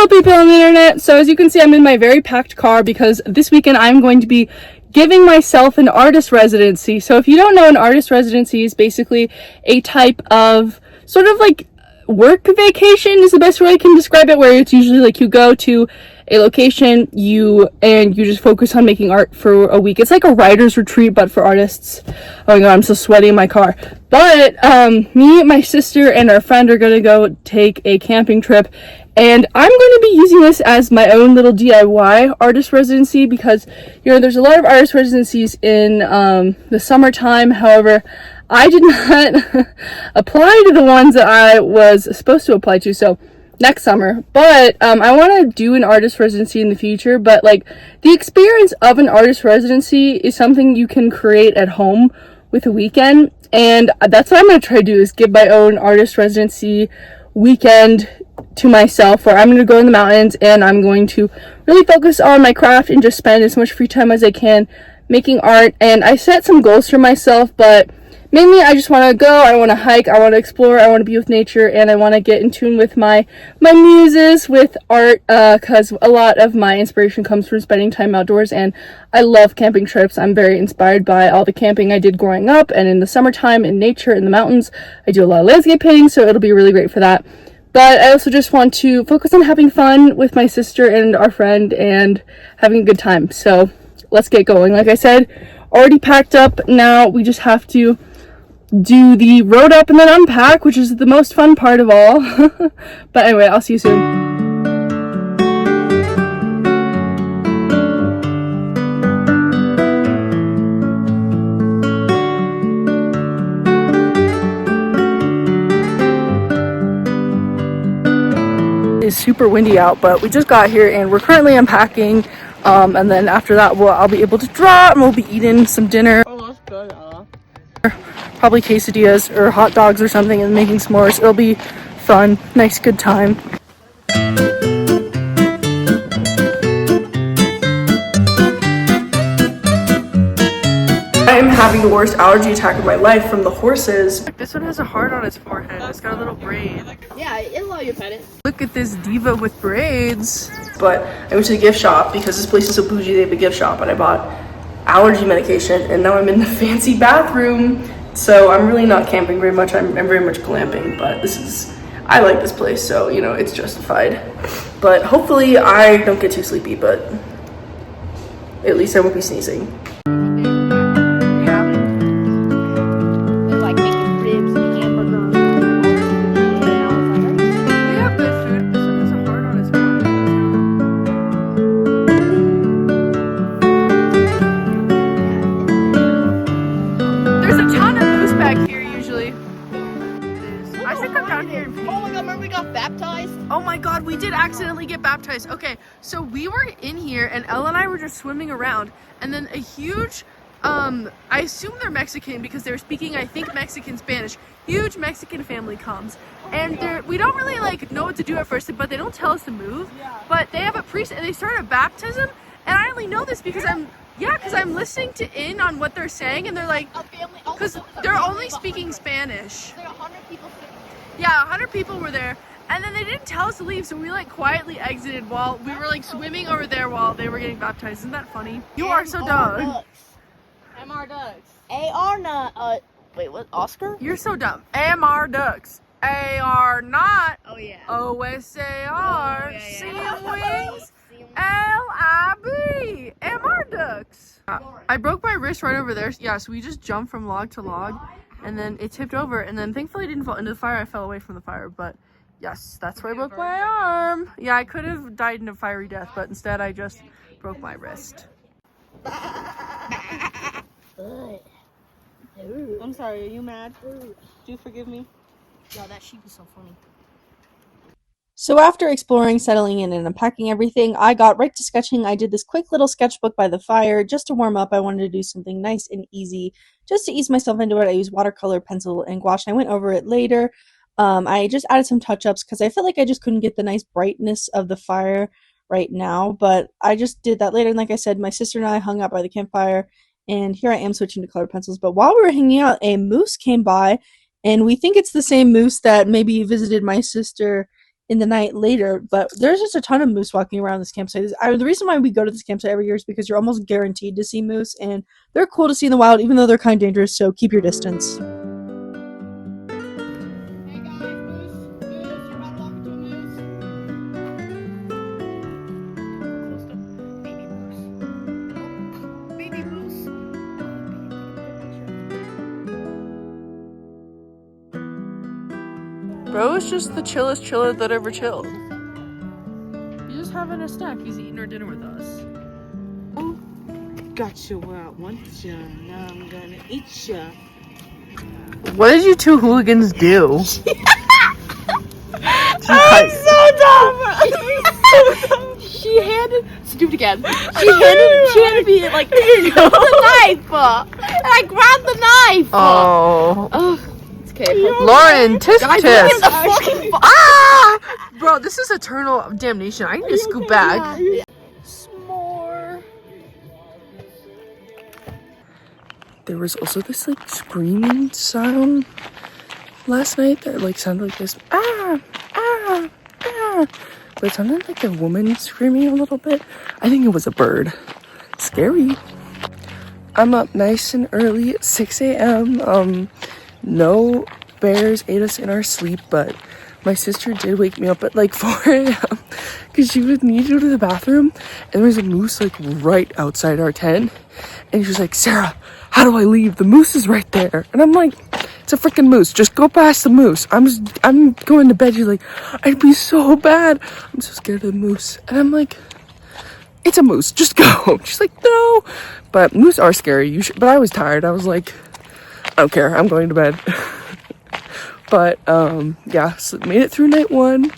people on the internet. So as you can see, I'm in my very packed car because this weekend I'm going to be giving myself an artist residency. So if you don't know, an artist residency is basically a type of sort of like work vacation is the best way I can describe it, where it's usually like you go to a location, you just focus on making art for a week. It's like a writer's retreat, but for artists. Oh my god, I'm so sweaty in my car. But me, my sister, and our friend are gonna go take a camping trip, and I'm going to be using this as my own little DIY artist residency because, you know, there's a lot of artist residencies in the summertime. However, I did not apply to the ones that I was supposed to apply to, so next summer. But I want to do an artist residency in the future, but like the experience of an artist residency is something you can create at home with a weekend, and that's what I'm going to try to do, is give my own artist residency weekend to myself, where I'm going to go in the mountains and I'm going to really focus on my craft and just spend as much free time as I can making art. And I set some goals for myself, but mainly I just want to go, I want to hike, I want to explore, I want to be with nature, and I want to get in tune with my muses with art, because a lot of my inspiration comes from spending time outdoors, and I love camping trips. I'm very inspired by all the camping I did growing up, and in the summertime in nature in the mountains. I do a lot of landscape painting, so it'll be really great for that. But I also just want to focus on having fun with my sister and our friend and having a good time. So let's get going. Like I said, already packed up. Now we just have to do the road up and then unpack, which is the most fun part of all. But anyway, I'll see you soon. It's super windy out, but we just got here and we're currently unpacking, and then after that I'll be able to draw and we'll be eating some dinner. Oh, that's good. Probably quesadillas or hot dogs or something, and making s'mores. It'll be fun, nice, good time. I'm having the worst allergy attack of my life from the horses. This one has a heart on its forehead. It's got a little braid. Yeah, it'll allow you to pet it. Look at this diva with braids. But I went to the gift shop because this place is so bougie. They have a gift shop, and I bought allergy medication, and now I'm in the fancy bathroom. So I'm really not camping very much. I'm very much glamping, but I like this place, so you know, it's justified. But hopefully I don't get too sleepy, but at least I won't be sneezing. Oh my god, we did accidentally get baptized. Okay, so we were in here and Elle and I were just swimming around, and then a huge, I assume they're Mexican because they were speaking, I think, Mexican Spanish. Huge Mexican family comes, and we don't really like know what to do at first, but they don't tell us to move. But they have a priest and they start a baptism, and I only know this because I'm listening in on what they're saying, and they're like, because they're only speaking Spanish. Yeah, 100 people were there. And then they didn't tell us to leave, so we like quietly exited while we were like swimming over there while they were getting baptized. Isn't that funny? You are so dumb. MR Ducks. AR not. Wait, what? Oscar? You're so dumb. MR Ducks. AR not. Oh yeah. OSAR. Oh, yeah. Seeing wings. LIB. MR Ducks. I broke my wrist right over there. Yeah, so we just jumped from log to log, and then it tipped over, and then thankfully it didn't fall into the fire. I fell away from the fire, but. Yes, that's where I broke my arm. Yeah, I could have died in a fiery death, but instead I just broke my wrist. I'm sorry, are you mad? Do you forgive me? Yo, that sheep is so funny. So after exploring, settling in, and unpacking everything, I got right to sketching. I did this quick little sketchbook by the fire just to warm up. I wanted to do something nice and easy just to ease myself into it. I used watercolor, pencil, and gouache, and I went over it later. I just added some touch-ups because I felt like I just couldn't get the nice brightness of the fire right now, but I just did that later. And like I said, my sister and I hung out by the campfire, and here I am switching to colored pencils. But while we were hanging out, a moose came by, and we think it's the same moose that maybe visited my sister in the night later. But there's just a ton of moose walking around this campsite. The reason why we go to this campsite every year is because you're almost guaranteed to see moose, and they're cool to see in the wild, even though they're kind of dangerous, so keep your distance. Hey guys, moose, you're about to walk into a moose. Close to baby moose. Bro is just the chillest chiller that ever chilled. He's just having a snack. He's eating our dinner with us. Gotcha where I want ya. Now I'm gonna eat ya. What did you two hooligans do? I'm so dumb. She handed. Let's do it again. She handed me like the knife, and I grabbed the knife. Oh. It's okay. Lauren, tisk Guys, tisk. look at the fucking Ah! Bro, this is eternal damnation. I need to scoot back. S'more. There was also this like screaming sound last night that like sounded like this but it sounded like a woman screaming a little bit. I think it was a bird. Scary. I'm up nice and early at 6 a.m. No bears ate us in our sleep, but my sister did wake me up at like 4 a.m. because she would need to go to the bathroom, and there was a moose like right outside our tent, and she was like, Sarah, how do I leave? The moose is right there. And I'm like, it's a freaking moose. Just go past the moose. I'm going to bed. She's like, I'd be so bad. I'm so scared of the moose. And I'm like, it's a moose. Just go. She's like, no. But moose are scary. But I was tired. I was like, I don't care. I'm going to bed. But yeah, so made it through night one.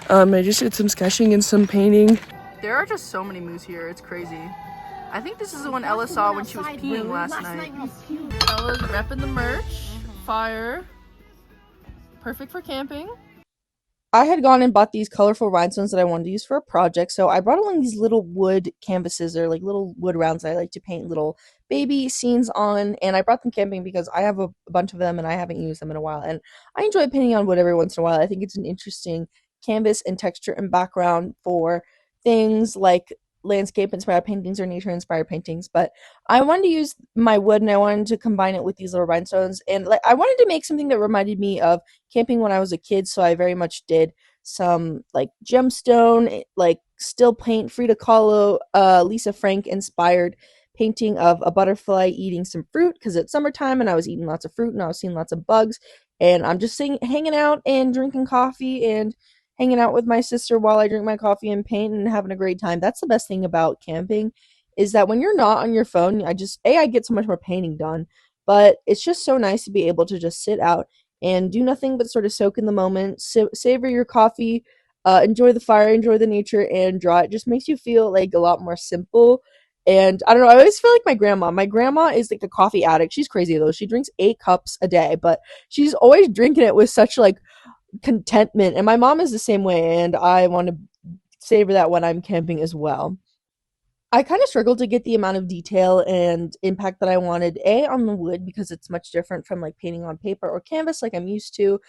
I just did some sketching and some painting. There are just so many moose here. It's crazy. I think this is the one Ella saw when she was peeing last night. Ella's repping the merch. Fire. Perfect for camping. I had gone and bought these colorful rhinestones that I wanted to use for a project, so I brought along these little wood canvases, or like little wood rounds that I like to paint little baby scenes on, and I brought them camping because I have a bunch of them and I haven't used them in a while, and I enjoy painting on wood every once in a while. I think it's an interesting canvas and texture and background for things like landscape inspired paintings or nature inspired paintings, but I wanted to use my wood and I wanted to combine it with these little rhinestones, and like I wanted to make something that reminded me of camping when I was a kid, so I very much did some like gemstone, like still paint Frida Kahlo, Lisa Frank inspired painting of a butterfly eating some fruit because it's summertime and I was eating lots of fruit and I was seeing lots of bugs, and I'm just hanging out and drinking coffee and hanging out with my sister while I drink my coffee and paint and having a great time. That's the best thing about camping, is that when you're not on your phone, I get so much more painting done, but it's just so nice to be able to just sit out and do nothing but sort of soak in the moment, savor your coffee, enjoy the fire, enjoy the nature, and draw. It just makes you feel like a lot more simple. And I don't know, I always feel like my grandma. My grandma is like a coffee addict. She's crazy though. She drinks 8 cups a day, but she's always drinking it with such like contentment, and my mom is the same way, and I want to savor that when I'm camping as well. I kind of struggled to get the amount of detail and impact that I wanted, A, on the wood because it's much different from like painting on paper or canvas like I'm used to,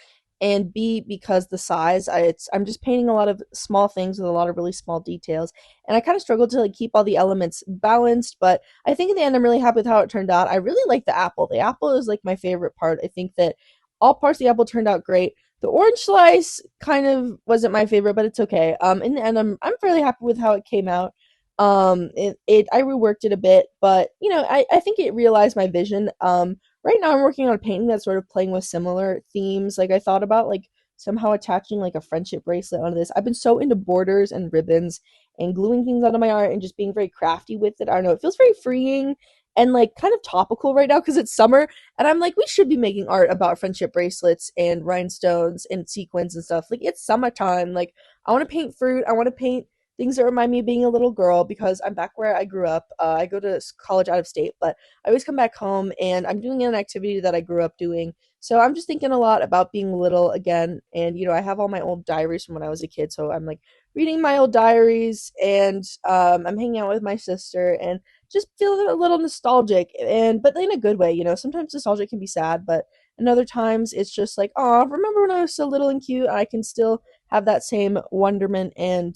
and B, because the size, I'm just painting a lot of small things with a lot of really small details, and I kind of struggled to like keep all the elements balanced, but I think in the end I'm really happy with how it turned out. I really like the apple. The apple is like my favorite part. I think that all parts of the apple turned out great. The orange slice kind of wasn't my favorite, but it's okay. In the end, I'm fairly happy with how it came out. I reworked it a bit, but you know, I think it realized my vision. Right now I'm working on a painting that's sort of playing with similar themes. Like I thought about like somehow attaching like a friendship bracelet onto this. I've been so into borders and ribbons and gluing things onto my art and just being very crafty with it. I don't know, it feels very freeing and like kind of topical right now because it's summer, and I'm like, we should be making art about friendship bracelets and rhinestones and sequins and stuff. Like it's summertime. Like I want to paint fruit. I want to paint things that remind me of being a little girl because I'm back where I grew up. I go to college out of state, but I always come back home and I'm doing an activity that I grew up doing. So I'm just thinking a lot about being little again. And, you know, I have all my old diaries from when I was a kid. So I'm like reading my old diaries, and I'm hanging out with my sister and just feeling a little nostalgic, but in a good way. You know, sometimes nostalgia can be sad, but and other times it's just like, oh, remember when I was so little and cute? I can still have that same wonderment and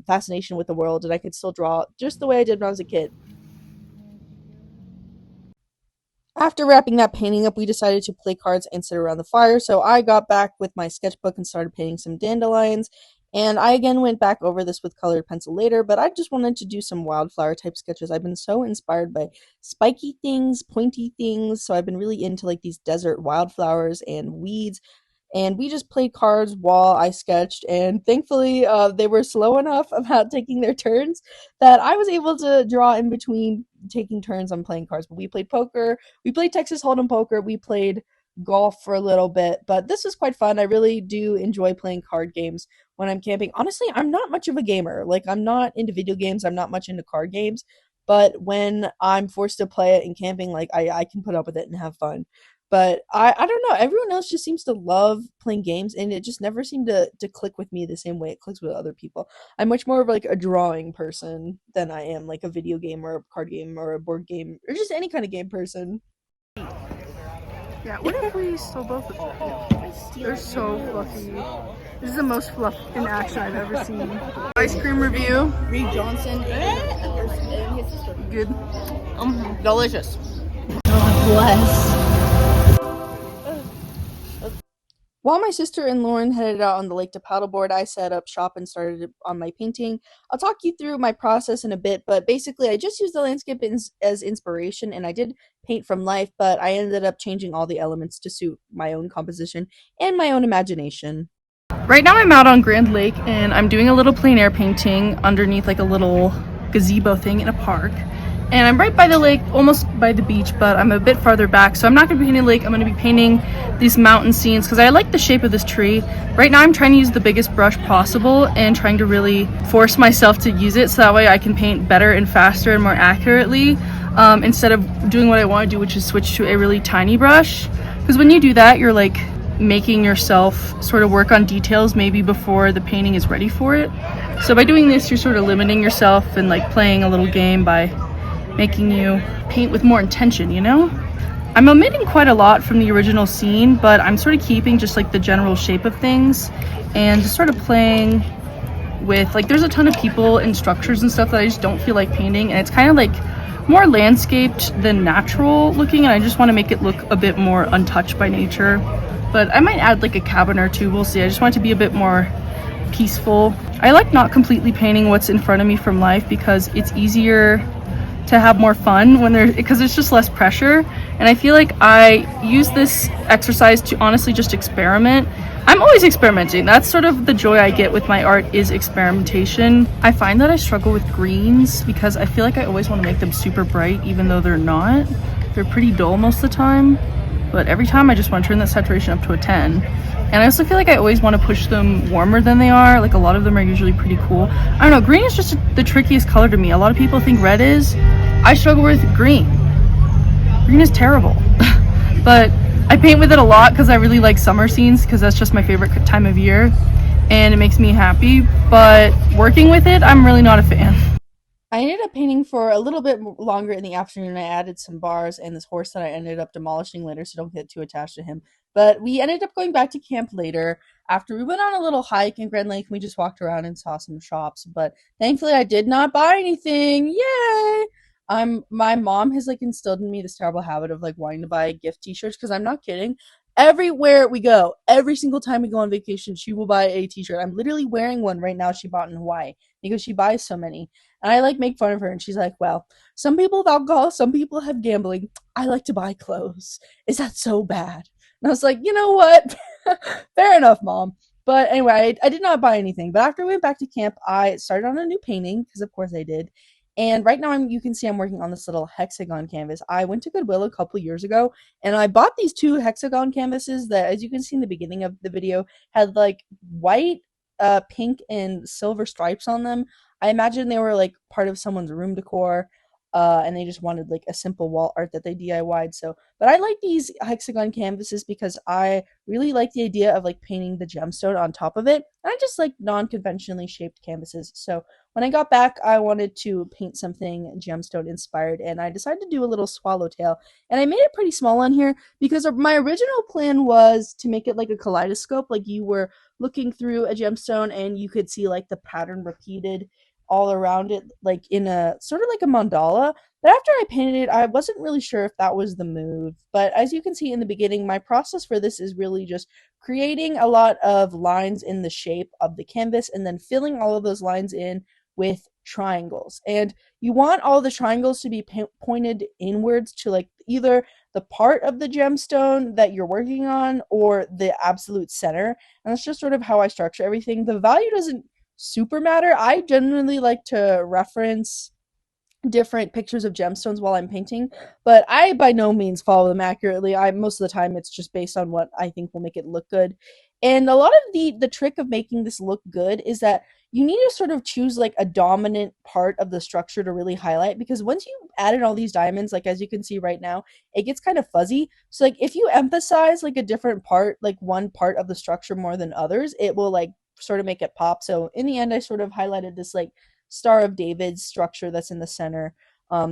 fascination with the world, and I could still draw just the way I did when I was a kid. After wrapping that painting up, we decided to play cards and sit around the fire, so I got back with my sketchbook and started painting some dandelions. And I again went back over this with colored pencil later, but I just wanted to do some wildflower type sketches. I've been so inspired by spiky things, pointy things, so I've been really into like these desert wildflowers and weeds, and we just played cards while I sketched. And thankfully, they were slow enough about taking their turns that I was able to draw in between taking turns on playing cards. But we played poker, we played Texas Hold'em poker, we played golf for a little bit. But this was quite fun. I really do enjoy playing card games when I'm camping. Honestly, I'm not much of a gamer. Like, I'm not into video games, I'm not much into card games. But when I'm forced to play it in camping, like I can put up with it and have fun. But I don't know. Everyone else just seems to love playing games, and it just never seemed to click with me the same way it clicks with other people. I'm much more of like a drawing person than I am like a video game or a card game or a board game or just any kind of game person. Yeah, what if we stole both of them? They're so fluffy. This is the most fluff in action I've ever seen. Ice cream review. Reed Johnson and his sister. Good. Delicious. Bless. While my sister and Lauren headed out on the lake to paddleboard, I set up shop and started on my painting. I'll talk you through my process in a bit, but basically I just used the landscape as inspiration, and I did paint from life, but I ended up changing all the elements to suit my own composition and my own imagination. Right now I'm out on Grand Lake and I'm doing a little plein air painting underneath like a little gazebo thing in a park. And I'm right by the lake, almost by the beach, but I'm a bit farther back. So I'm not gonna be painting the lake, I'm gonna be painting these mountain scenes because I like the shape of this tree. Right now I'm trying to use the biggest brush possible and trying to really force myself to use it so that way I can paint better and faster and more accurately, instead of doing what I wanna do, which is switch to a really tiny brush. Because when you do that, you're like making yourself sort of work on details maybe before the painting is ready for it. So by doing this, you're sort of limiting yourself and like playing a little game by making you paint with more intention, you know? I'm omitting quite a lot from the original scene, but I'm sort of keeping just like the general shape of things and just sort of playing with, like, there's a ton of people and structures and stuff that I just don't feel like painting, and it's kind of like more landscaped than natural looking, and I just want to make it look a bit more untouched by nature. But I might add like a cabin or two, we'll see. I just want it to be a bit more peaceful. I like not completely painting what's in front of me from life because it's easier to have more fun when because it's just less pressure. And I feel like I use this exercise to honestly just experiment. I'm always experimenting. That's sort of the joy I get with my art, is experimentation. I find that I struggle with greens because I feel like I always want to make them super bright even though they're not. They're pretty dull most of the time, but every time I just want to turn that saturation up to a 10. And I also feel like I always want to push them warmer than they are. Like, a lot of them are usually pretty cool. I don't know, green is just the trickiest color to me. A lot of people think red is. I struggle with green. Green is terrible. But I paint with it a lot because I really like summer scenes, because that's just my favorite time of year and it makes me happy. But working with it, I'm really not a fan. I ended up painting for a little bit longer in the afternoon. I added some bars and this horse that I ended up demolishing later, so don't get too attached to him. But we ended up going back to camp later after we went on a little hike in Grand Lake. We just walked around and saw some shops, but thankfully I did not buy anything. Yay! My mom has like instilled in me this terrible habit of like wanting to buy gift t-shirts, because I'm not kidding. Everywhere we go, every single time we go on vacation, she will buy a t-shirt. I'm literally wearing one right now she bought in Hawaii because she buys so many. And I like make fun of her, and she's like, well, some people have alcohol, some people have gambling. I like to buy clothes. Is that so bad? And I was like, you know what? Fair enough, Mom. But anyway, I did not buy anything. But after we went back to camp, I started on a new painting, because of course I did. And right now you can see I'm working on this little hexagon canvas. I went to Goodwill a couple years ago, and I bought these two hexagon canvases that, as you can see in the beginning of the video, had like white, pink, and silver stripes on them. I imagine they were like part of someone's room decor. and they just wanted like a simple wall art that they DIY'd. So, but I like these Hexagon canvases because I really like the idea of like painting the gemstone on top of it. And I just like non-conventionally shaped canvases. So when I got back, I wanted to paint something gemstone inspired, and I decided to do a little swallowtail. And I made it pretty small on here because my original plan was to make it like a kaleidoscope, like you were looking through a gemstone and you could see like the pattern repeated all around it, like in a sort of like a mandala. But after I painted it, I wasn't really sure if that was the move. But as you can see in the beginning, my process for this is really just creating a lot of lines in the shape of the canvas and then filling all of those lines in with triangles. And you want all the triangles to be pointed inwards to like either the part of the gemstone that you're working on or the absolute center. And that's just sort of how I structure everything. The value doesn't super matter. I generally like to reference different pictures of gemstones while I'm painting, but I by no means follow them accurately. I most of the time it's just based on what I think will make it look good. And a lot of the trick of making this look good is that you need to sort of choose like a dominant part of the structure to really highlight, because once you add in all these diamonds, like as you can see right now, it gets kind of fuzzy. So like if you emphasize like a different part, like one part of the structure more than others, it will like sort of make it pop. So in the end, I sort of highlighted this like Star of David's structure that's in the center,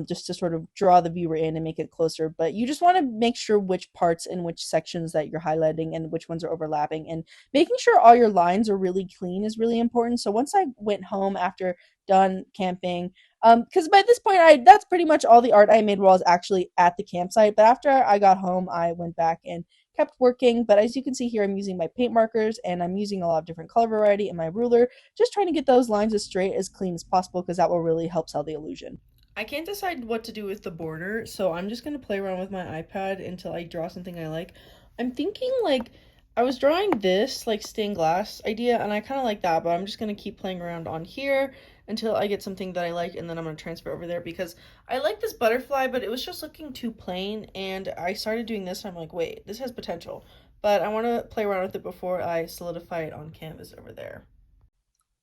just to sort of draw the viewer in and make it closer. But you just want to make sure which parts and which sections that you're highlighting and which ones are overlapping. And making sure all your lines are really clean is really important. So once I went home after done camping, because by this point that's pretty much all the art I made while I was actually at the campsite. But after I got home, I went back and kept working. But as you can see here, I'm using my paint markers and I'm using a lot of different color variety and my ruler, just trying to get those lines as straight, as clean as possible, because that will really help sell the illusion. I can't decide what to do with the border, so I'm just going to play around with my iPad until I draw something I like. I'm thinking like I was drawing this like stained glass idea and I kind of like that, but I'm just going to keep playing around on here until I get something that I like, and then I'm going to transfer over there because I like this butterfly, but it was just looking too plain, and I started doing this and I'm like, wait, this has potential, but I want to play around with it before I solidify it on canvas over there.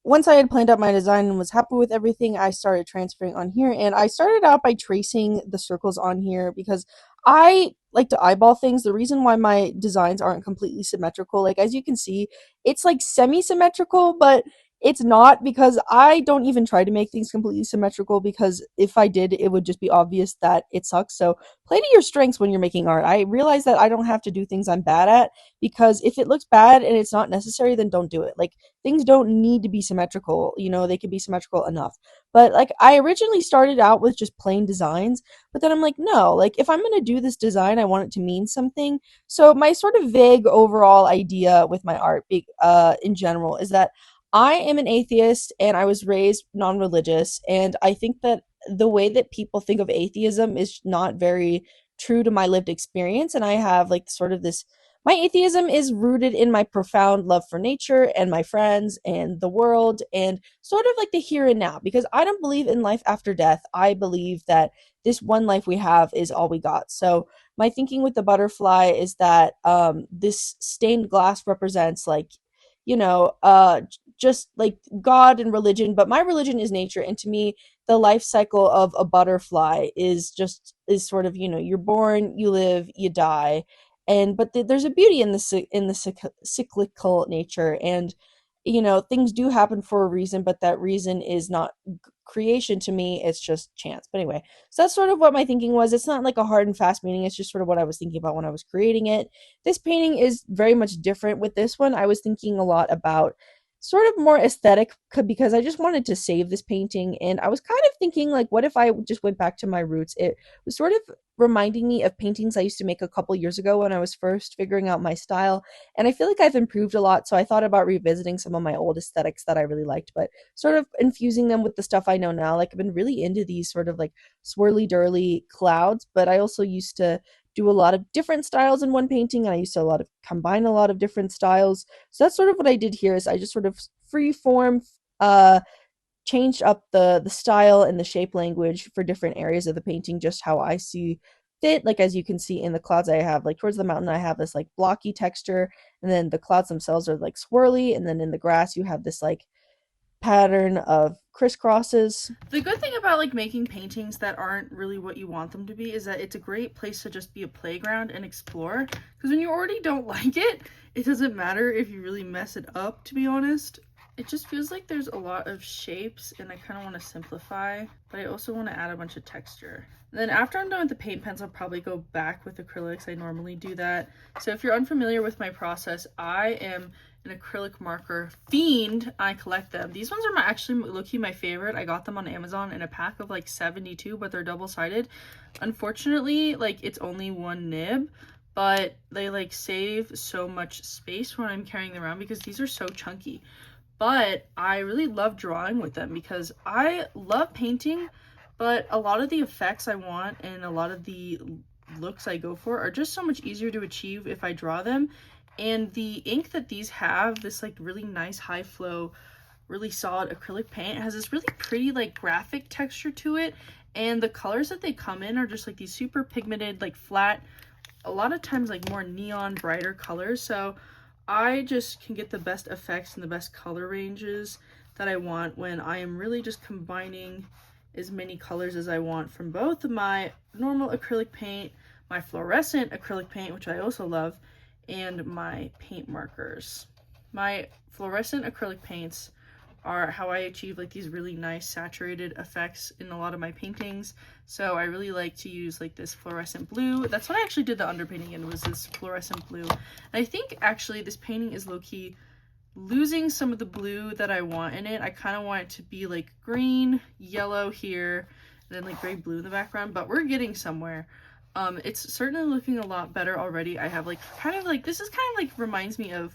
Once I had planned out my design and was happy with everything, I started transferring on here. And I started out by tracing the circles on here because I like to eyeball things. The reason why my designs aren't completely symmetrical, like as you can see, it's like semi-symmetrical, but it's not, because I don't even try to make things completely symmetrical, because if I did, it would just be obvious that it sucks. So play to your strengths when you're making art. I realize that I don't have to do things I'm bad at, because if it looks bad and it's not necessary, then don't do it. Like, things don't need to be symmetrical, they can be symmetrical enough. But like I originally started out with just plain designs, but then I'm like, no, like if I'm going to do this design, I want it to mean something. So my sort of vague overall idea with my art in general is that I am an atheist and I was raised non-religious, and I think that the way that people think of atheism is not very true to my lived experience. And I have like sort of this, my atheism is rooted in my profound love for nature and my friends and the world and sort of like the here and now, because I don't believe in life after death. I believe that this one life we have is all we got. So my thinking with the butterfly is that this stained glass represents like, just like God and religion, but my religion is nature. And to me, the life cycle of a butterfly is sort of, you're born, you live, you die, and but there's a beauty in the cyclical nature, and things do happen for a reason, but that reason is not creation to me, it's just chance. But anyway, so that's sort of what my thinking was. It's not like a hard and fast meaning, it's just sort of what I was thinking about when I was creating it. This painting is very much different. With this one, I was thinking a lot about sort of more aesthetic, because I just wanted to save this painting, and I was kind of thinking like, what if I just went back to my roots? It was sort of reminding me of paintings I used to make a couple years ago when I was first figuring out my style, and I feel like I've improved a lot, so I thought about revisiting some of my old aesthetics that I really liked, but sort of infusing them with the stuff I know now. Like I've been really into these sort of like swirly durly clouds, but I also used to do a lot of different styles in one painting, and I used to combine a lot of different styles. So that's sort of what I did here, is I just sort of free form changed up the style and the shape language for different areas of the painting, just how I see fit. Like as you can see in the clouds, I have like towards the mountain I have this like blocky texture, and then the clouds themselves are like swirly, and then in the grass you have this like pattern of crisscrosses. The good thing about like making paintings that aren't really what you want them to be is that it's a great place to just be a playground and explore, because when you already don't like it, it doesn't matter if you really mess it up, to be honest. It just feels like there's a lot of shapes and I kind of want to simplify, but I also want to add a bunch of texture. And then after I'm done with the paint pens, I'll probably go back with acrylics. I normally do that. So if you're unfamiliar with my process, I am an acrylic marker fiend. I collect them. These ones are actually low-key my favorite. I got them on Amazon in a pack of like 72, but they're double-sided. Unfortunately, like it's only one nib, but they like save so much space when I'm carrying them around because these are so chunky. But I really love drawing with them because I love painting, but a lot of the effects I want and a lot of the looks I go for are just so much easier to achieve if I draw them. And the ink that these have, this like really nice high flow, really solid acrylic paint, has this really pretty like graphic texture to it. And the colors that they come in are just like these super pigmented, like flat, a lot of times like more neon brighter colors. So I just can get the best effects and the best color ranges that I want when I am really just combining as many colors as I want from both my normal acrylic paint, my fluorescent acrylic paint, which I also love, and my paint markers. My fluorescent acrylic paints are how I achieve like these really nice saturated effects in a lot of my paintings. So I really like to use like this fluorescent blue. That's what I actually did the underpainting in, was this fluorescent blue. And I think actually this painting is low-key losing some of the blue that I want in it. I kind of want it to be like green, yellow here, and then like gray blue in the background, but we're getting somewhere. It's certainly looking a lot better already. I have like kind of like, this is kind of like reminds me of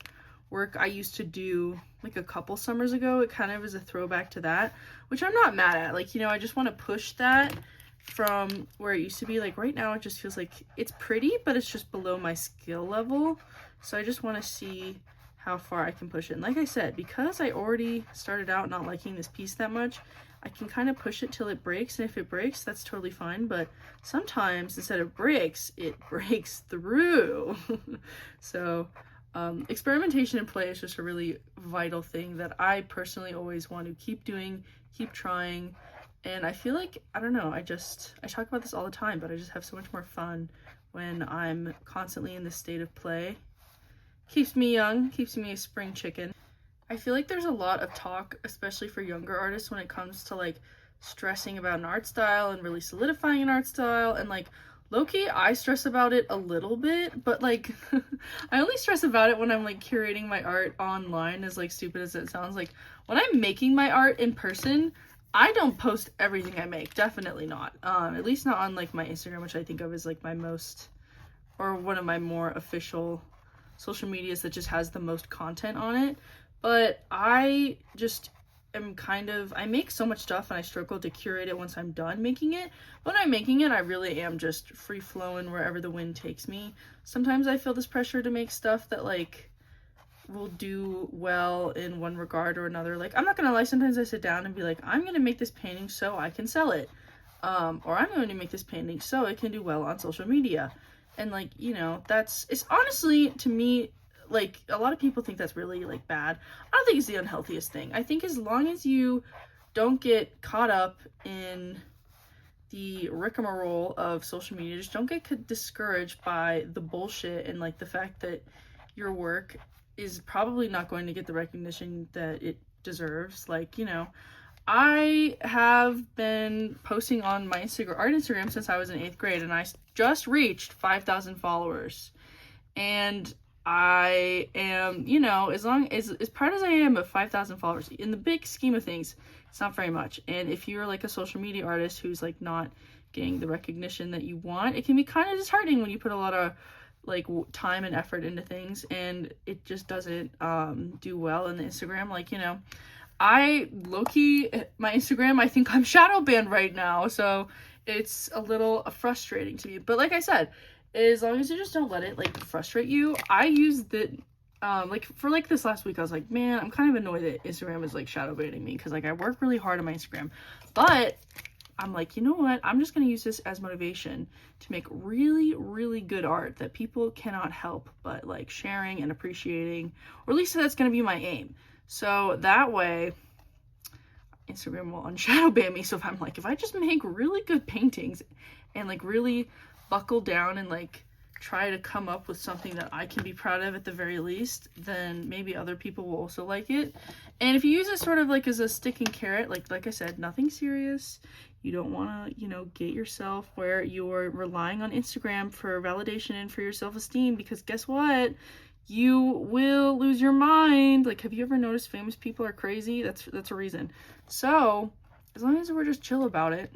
work I used to do like a couple summers ago. It kind of is a throwback to that, which I'm not mad at. Like, you know, I just want to push that from where it used to be. Like right now it just feels like it's pretty, but it's just below my skill level. So I just want to see how far I can push it. And like I said, because I already started out not liking this piece that much, I can kind of push it till it breaks, and if it breaks, that's totally fine. But sometimes instead of breaks, it breaks through. So experimentation and play is just a really vital thing that I personally always want to keep doing, keep trying. And I feel like, I don't know, I talk about this all the time, but I just have so much more fun when I'm constantly in this state of play. Keeps me young, keeps me a spring chicken. I feel like there's a lot of talk, especially for younger artists, when it comes to like stressing about an art style and really solidifying an art style. And like low-key, I stress about it a little bit, but like I only stress about it when I'm like curating my art online, as like stupid as it sounds. Like when I'm making my art in person, I don't post everything I make, definitely not. At least not on like my Instagram, which I think of as like my most, or one of my more official social medias that just has the most content on it. But I just am I make so much stuff and I struggle to curate it once I'm done making it. When I'm making it, I really am just free flowing wherever the wind takes me. Sometimes I feel this pressure to make stuff that like will do well in one regard or another. Like, I'm not gonna lie, sometimes I sit down and be like, I'm gonna make this painting so I can sell it. Or I'm going to make this painting so it can do well on social media. And like, you know, it's honestly, to me, like a lot of people think that's really like bad. I don't think it's the unhealthiest thing. I think as long as you don't get caught up in the rigmarole of social media, just don't get discouraged by the bullshit and like the fact that your work is probably not going to get the recognition that it deserves. Like, you know, I have been posting on my art Instagram since I was in 8th grade, and I just reached 5,000 followers. And I am, you know, as proud as I am of 5,000 followers, in the big scheme of things, it's not very much. And if you're like a social media artist who's like not getting the recognition that you want, it can be kind of disheartening when you put a lot of like time and effort into things and it just doesn't do well in the Instagram. Like, you know, I low-key, my Instagram, I think I'm shadow banned right now, so it's a little frustrating to me. But like I said, as long as you just don't let it like frustrate you. I use the like for like this last week, I was like, man, I'm kind of annoyed that Instagram is like shadow banning me, because like I work really hard on my Instagram, but I'm like, you know what, I'm just gonna use this as motivation to make really, really good art that people cannot help but like sharing and appreciating, or at least that's gonna be my aim. So that way Instagram will unshadow ban me. So if I'm like, if I just make really good paintings and like really buckle down and like try to come up with something that I can be proud of at the very least, then maybe other people will also like it. And if you use it sort of like as a stick and carrot, like I said, nothing serious. You don't want to, you know, get yourself where you're relying on Instagram for validation and for your self-esteem, because guess what? You will lose your mind. Like, have you ever noticed famous people are crazy? That's a reason. So as long as we're just chill about it,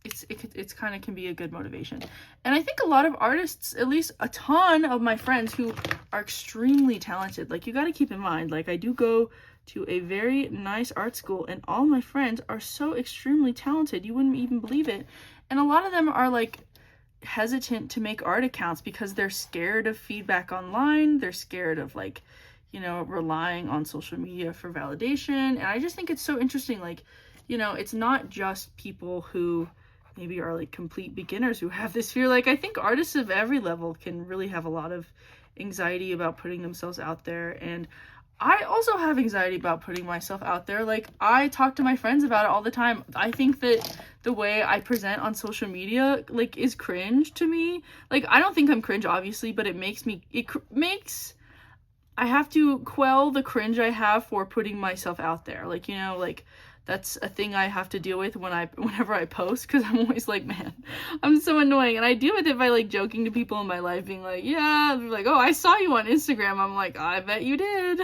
it's kind of can be a good motivation. And I think a lot of artists, at least a ton of my friends who are extremely talented, like, you got to keep in mind, like, I do go to a very nice art school and all my friends are so extremely talented, you wouldn't even believe it. And a lot of them are like hesitant to make art accounts because they're scared of feedback online. They're scared of, like, you know, relying on social media for validation. And I just think it's so interesting, like, you know, it's not just people who maybe are like complete beginners who have this fear. Like, I think artists of every level can really have a lot of anxiety about putting themselves out there. And I also have anxiety about putting myself out there. Like, I talk to my friends about it all the time. I think that the way I present on social media, like, is cringe to me. Like, I don't think I'm cringe, obviously, but it makes I have to quell the cringe I have for putting myself out there. Like, you know, like, that's a thing I have to deal with whenever I post, because I'm always like, man, I'm so annoying. And I deal with it by like joking to people in my life, being like, yeah, they're like, oh, I saw you on Instagram. I'm like, I bet you did.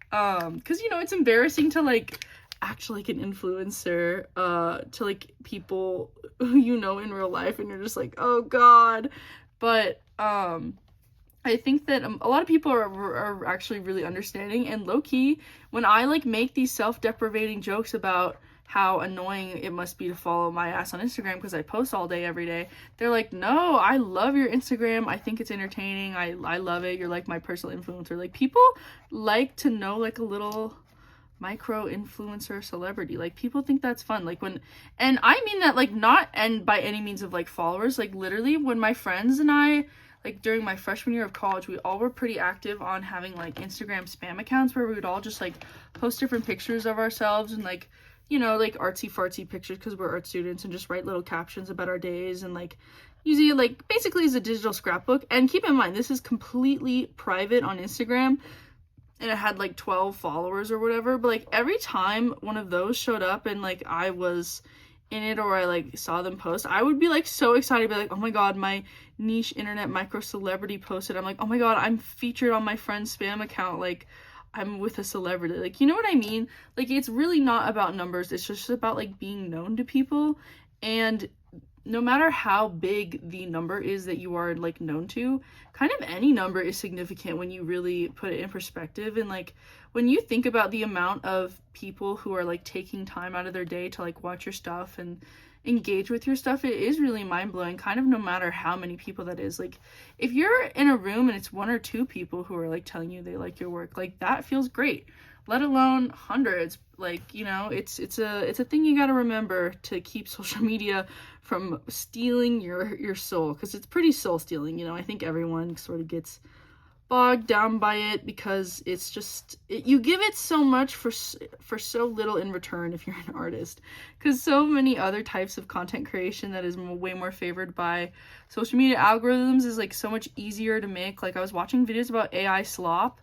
Because, you know, it's embarrassing to like act like an influencer to like people who you know in real life, and you're just like, oh god. But I think that a lot of people are actually really understanding, and low-key, when I like make these self-deprecating jokes about how annoying it must be to follow my ass on Instagram because I post all day every day, they're like, no, I love your Instagram, I think it's entertaining, I love it, you're like my personal influencer. Like, people like to know like a little micro influencer celebrity. Like, people think that's fun. Like, when, and I mean that like not and by any means of like followers, like literally when my friends and I, like during my freshman year of college, we all were pretty active on having like Instagram spam accounts where we would all just like post different pictures of ourselves and like, you know, like artsy fartsy pictures because we're art students, and just write little captions about our days, and like usually like basically as a digital scrapbook. And keep in mind, this is completely private on Instagram, and it had like 12 followers or whatever, but like every time one of those showed up and like I was in it or I like saw them post, I would be like so excited, be like, oh my god, my niche internet micro celebrity posted. I'm like, oh my god, I'm featured on my friend's spam account, like I'm with a celebrity. Like, you know what I mean? Like, it's really not about numbers, it's just about like being known to people. And no matter how big the number is that you are like known to, kind of any number is significant when you really put it in perspective. And like, when you think about the amount of people who are like taking time out of their day to like watch your stuff and engage with your stuff, it is really mind-blowing, kind of no matter how many people that is. Like, if you're in a room and it's one or two people who are like telling you they like your work, like that feels great, let alone hundreds. Like, you know, it's a thing you got to remember to keep social media from stealing your soul, because it's pretty soul stealing. You know, I think everyone sort of gets bogged down by it because it's just you give it so much for so little in return if you're an artist, because so many other types of content creation that is way more favored by social media algorithms is like so much easier to make. Like, I was watching videos about AI slop,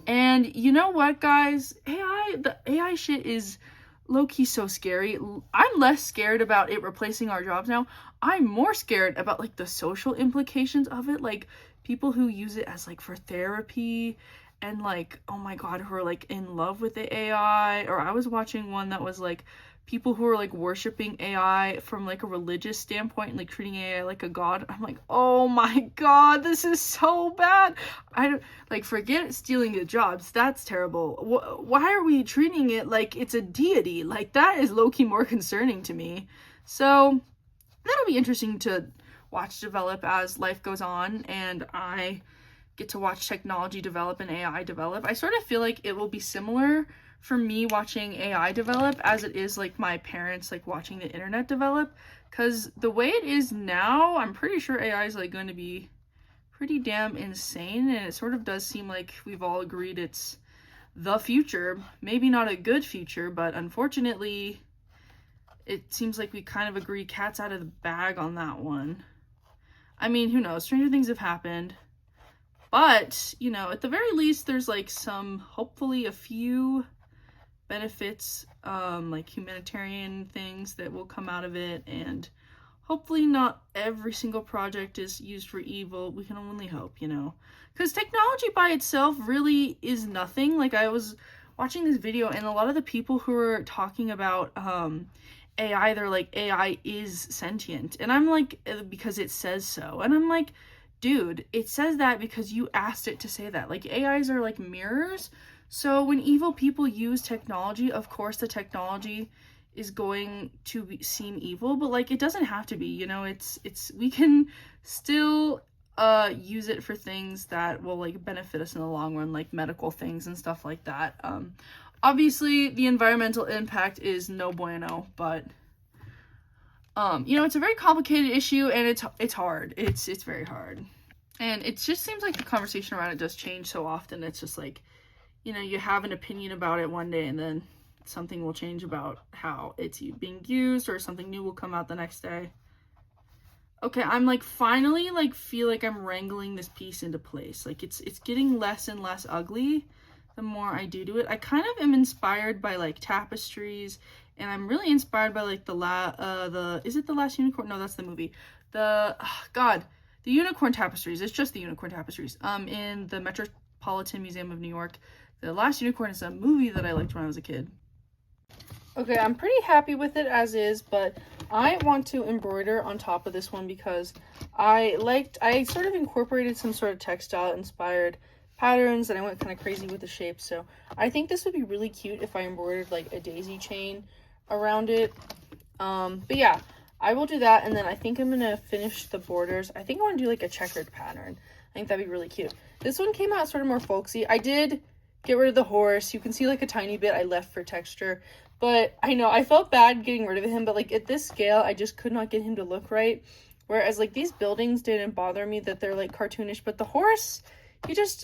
and you know what, guys, the AI shit is low-key so scary. I'm less scared about it replacing our jobs now. I'm more scared about like the social implications of it, like people who use it as like for therapy, and like, oh my god, who are like in love with the AI. Or I was watching one that was like people who are like worshiping AI from like a religious standpoint and like treating AI like a god. I'm like, oh my god, this is so bad. I don't like, forget stealing the jobs, that's terrible. Why are we treating it like it's a deity? Like, that is low-key more concerning to me. So that'll be interesting to watch develop as life goes on, and I get to watch technology develop and AI develop. I sort of feel like it will be similar for me watching AI develop as it is like my parents like watching the internet develop, because the way it is now, I'm pretty sure AI is like going to be pretty damn insane, and it sort of does seem like we've all agreed it's the future. Maybe not a good future, but unfortunately, it seems like we kind of agree cat's out of the bag on that one. I mean, who knows? Stranger things have happened. But, you know, at the very least, there's like hopefully a few benefits, like humanitarian things that will come out of it, and hopefully not every single project is used for evil. We can only hope, you know, because technology by itself really is nothing. Like, I was watching this video, and a lot of the people who are talking about AI, they're like, AI is sentient, and I'm like, because it says so, and I'm like, dude, it says that because you asked it to say that. Like, AIs are like mirrors. So when evil people use technology, of course the technology is going to seem evil, but like, it doesn't have to be, you know. It's we can still use it for things that will like benefit us in the long run, like medical things and stuff like that. Obviously the environmental impact is no bueno, but you know, it's a very complicated issue, and it's hard. It's very hard, and it just seems like the conversation around it does change so often. It's just like, you know, you have an opinion about it one day, and then something will change about how it's being used, or something new will come out the next day. Okay, I'm like finally like feel like I'm wrangling this piece into place. Like, it's getting less and less ugly the more I do it. I kind of am inspired by like tapestries, and I'm really inspired by like is it The Last Unicorn? No, that's the movie. The Unicorn Tapestries. It's just the Unicorn Tapestries. In the Metropolitan Museum of New York. The Last Unicorn is a movie that I liked when I was a kid. Okay, I'm pretty happy with it as is, but I want to embroider on top of this one because I sort of incorporated some sort of textile inspired patterns, and I went kind of crazy with the shape. So I think this would be really cute if I embroidered like a daisy chain around it. But yeah, I will do that, and then I think I'm gonna finish the borders. I think I want to do like a checkered pattern. I think that'd be really cute. This one came out sort of more folksy. I did get rid of the horse. You can see like a tiny bit I left for texture, but I know I felt bad getting rid of him, but like at this scale I just could not get him to look right. Whereas like these buildings didn't bother me that they're like cartoonish, but the horse,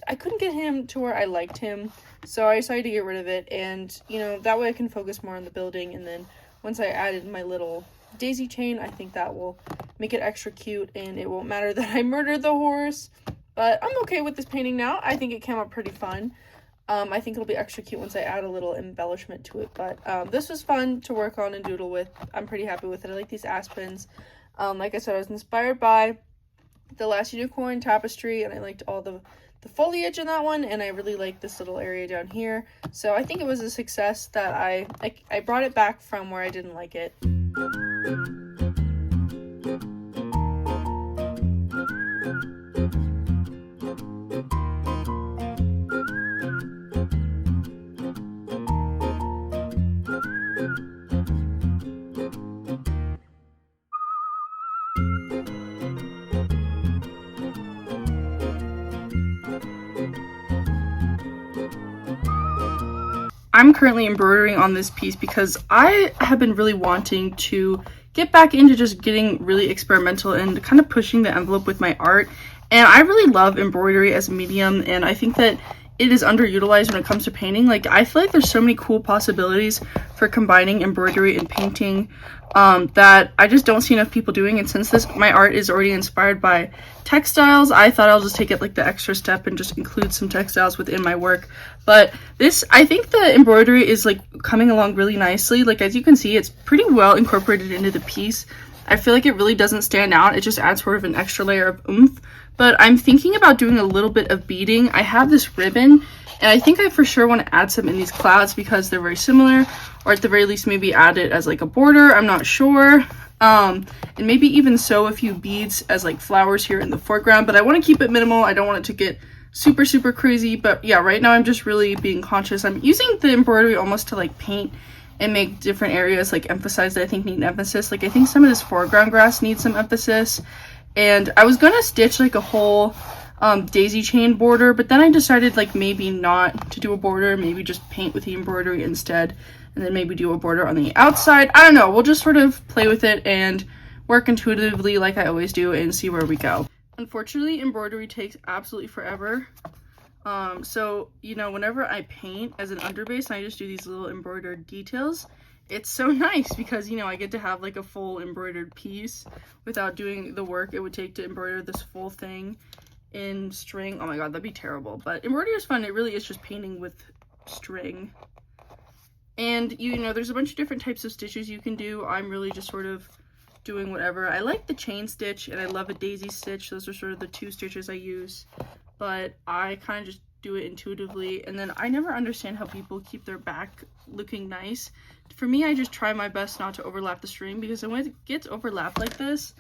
I couldn't get him to where I liked him, so I decided to get rid of it. And you know, that way I can focus more on the building, and then once I added my little daisy chain, I think that will make it extra cute, and it won't matter that I murdered the horse. But I'm okay with this painting now. I think it came out pretty fun. I think it'll be extra cute once I add a little embellishment to it, but this was fun to work on and doodle with. I'm pretty happy with it. I like these aspens. Like I said, I was inspired by The Last Unicorn Tapestry, and I liked all the foliage in that one, and I really like this little area down here. So I think it was a success that I brought it back from where I didn't like it. I'm currently embroidering on this piece because I have been really wanting to get back into just getting really experimental and kind of pushing the envelope with my art. And I really love embroidery as a medium, and I think that it is underutilized when it comes to painting. Like, I feel like there's so many cool possibilities for combining embroidery and painting that I just don't see enough people doing. And since my art is already inspired by textiles, I thought I'll just take it like the extra step and just include some textiles within my work. But I think the embroidery is like coming along really nicely. Like, as you can see, it's pretty well incorporated into the piece. I feel like it really doesn't stand out. It just adds sort of an extra layer of oomph. But I'm thinking about doing a little bit of beading. I have this ribbon, and I think I for sure want to add some in these clouds because they're very similar, or at the very least maybe add it as like a border. I'm not sure. And maybe even sew a few beads as like flowers here in the foreground, but I want to keep it minimal. I don't want it to get super crazy. But yeah, right now I'm just really being conscious. I'm using the embroidery almost to like paint and make different areas like emphasize that I think need emphasis. Like, I think some of this foreground grass needs some emphasis, and I was gonna stitch like a whole daisy chain border, but then I decided like maybe not to do a border, maybe just paint with the embroidery instead, and then maybe do a border on the outside. I don't know, we'll just sort of play with it and work intuitively like I always do and see where we go. Unfortunately, embroidery takes absolutely forever. So, you know, whenever I paint as an underbase and I just do these little embroidered details, it's so nice because, you know, I get to have like a full embroidered piece without doing the work it would take to embroider this full thing in string. Oh my god, that'd be terrible. But embroidery is fun. It really is just painting with string. And, you know, there's a bunch of different types of stitches you can do. I'm really just sort of doing whatever. I like the chain stitch and I love a daisy stitch. Those are sort of the two stitches I use. But I kind of just do it intuitively. And then I never understand how people keep their back looking nice. For me, I just try my best not to overlap the string, because when it gets overlapped like this,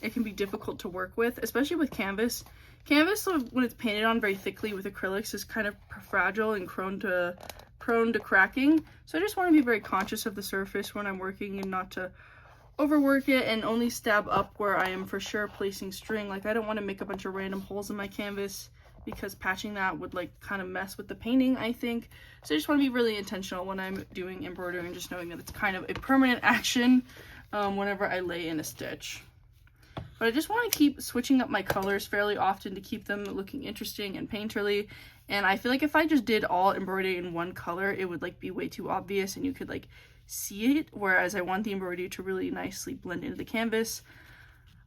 it can be difficult to work with, especially with canvas. Canvas, when it's painted on very thickly with acrylics, is kind of fragile and prone to cracking. So I just want to be very conscious of the surface when I'm working and not to overwork it and only stab up where I am for sure placing string. Like, I don't want to make a bunch of random holes in my canvas, because patching that would like kind of mess with the painting, I think. So I just want to be really intentional when I'm doing embroidery and just knowing that it's kind of a permanent action whenever I lay in a stitch. But I just want to keep switching up my colors fairly often to keep them looking interesting and painterly. And I feel like if I just did all embroidery in one color, it would like be way too obvious and you could like see it, whereas I want the embroidery to really nicely blend into the canvas.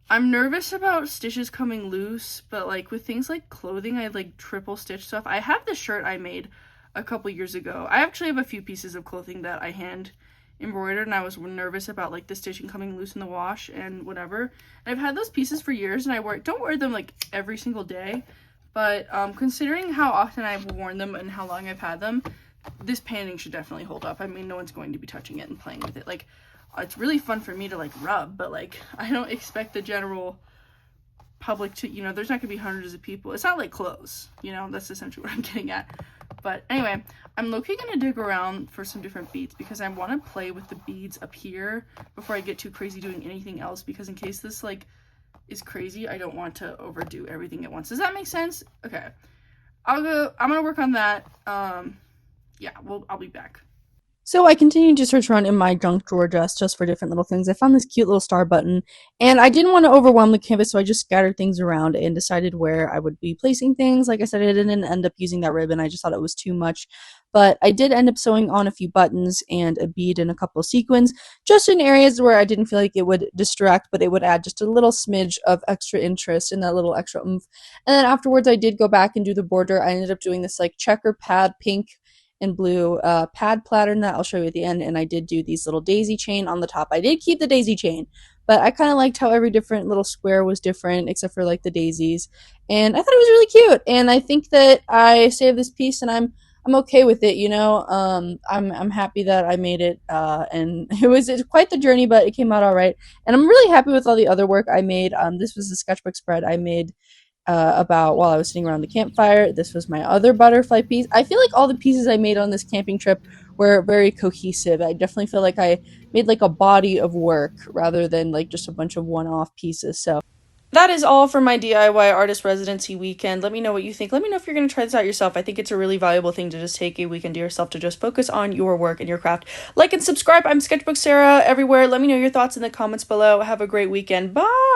I'm nervous about stitches coming loose, but like with things like clothing, I like triple stitch stuff. I have this shirt I made a couple years ago. I actually have a few pieces of clothing that I hand embroidered, and I was nervous about like the stitching coming loose in the wash and whatever. And I've had those pieces for years, and I don't wear them like every single day, but considering how often I've worn them and how long I've had them, this painting should definitely hold up. I mean, no one's going to be touching it and playing with it. Like, it's really fun for me to like rub, but like I don't expect the general public to, you know, there's not gonna be hundreds of people. It's not like clothes, you know, that's essentially what I'm getting at. But anyway, I'm low-key gonna dig around for some different beads, because I want to play with the beads up here before I get too crazy doing anything else, because in case this like is crazy, I don't want to overdo everything at once. Does that make sense? Okay, I'm gonna work on that. Yeah, well, I'll be back. So I continued to search around in my junk drawer just for different little things. I found this cute little star button, and I didn't want to overwhelm the canvas, so I just scattered things around and decided where I would be placing things. Like I said, I didn't end up using that ribbon. I just thought it was too much. But I did end up sewing on a few buttons and a bead and a couple of sequins, just in areas where I didn't feel like it would distract, but it would add just a little smidge of extra interest and that little extra oomph. And then afterwards, I did go back and do the border. I ended up doing this like checker pad, pink and blue pad pattern that I'll show you at the end, and I did do these little daisy chain on the top. I did keep the daisy chain, but I kind of liked how every different little square was different except for like the daisies, and I thought it was really cute, and I think that I saved this piece and I'm okay with it, you know. I'm happy that I made it, and it's quite the journey, but it came out all right, and I'm really happy with all the other work I made. This was a sketchbook spread I made about while I was sitting around the campfire. This was my other butterfly piece. I feel like all the pieces I made on this camping trip were very cohesive. I definitely feel like I made like a body of work rather than like just a bunch of one-off pieces. So that is all for my DIY artist residency weekend. Let me know what you think. Let me know if you're going to try this out yourself. I think it's a really valuable thing to just take a weekend to yourself to just focus on your work and your craft. Like and subscribe. I'm Sketchbook Sarah everywhere. Let me know your thoughts in the comments below. Have a great weekend. Bye!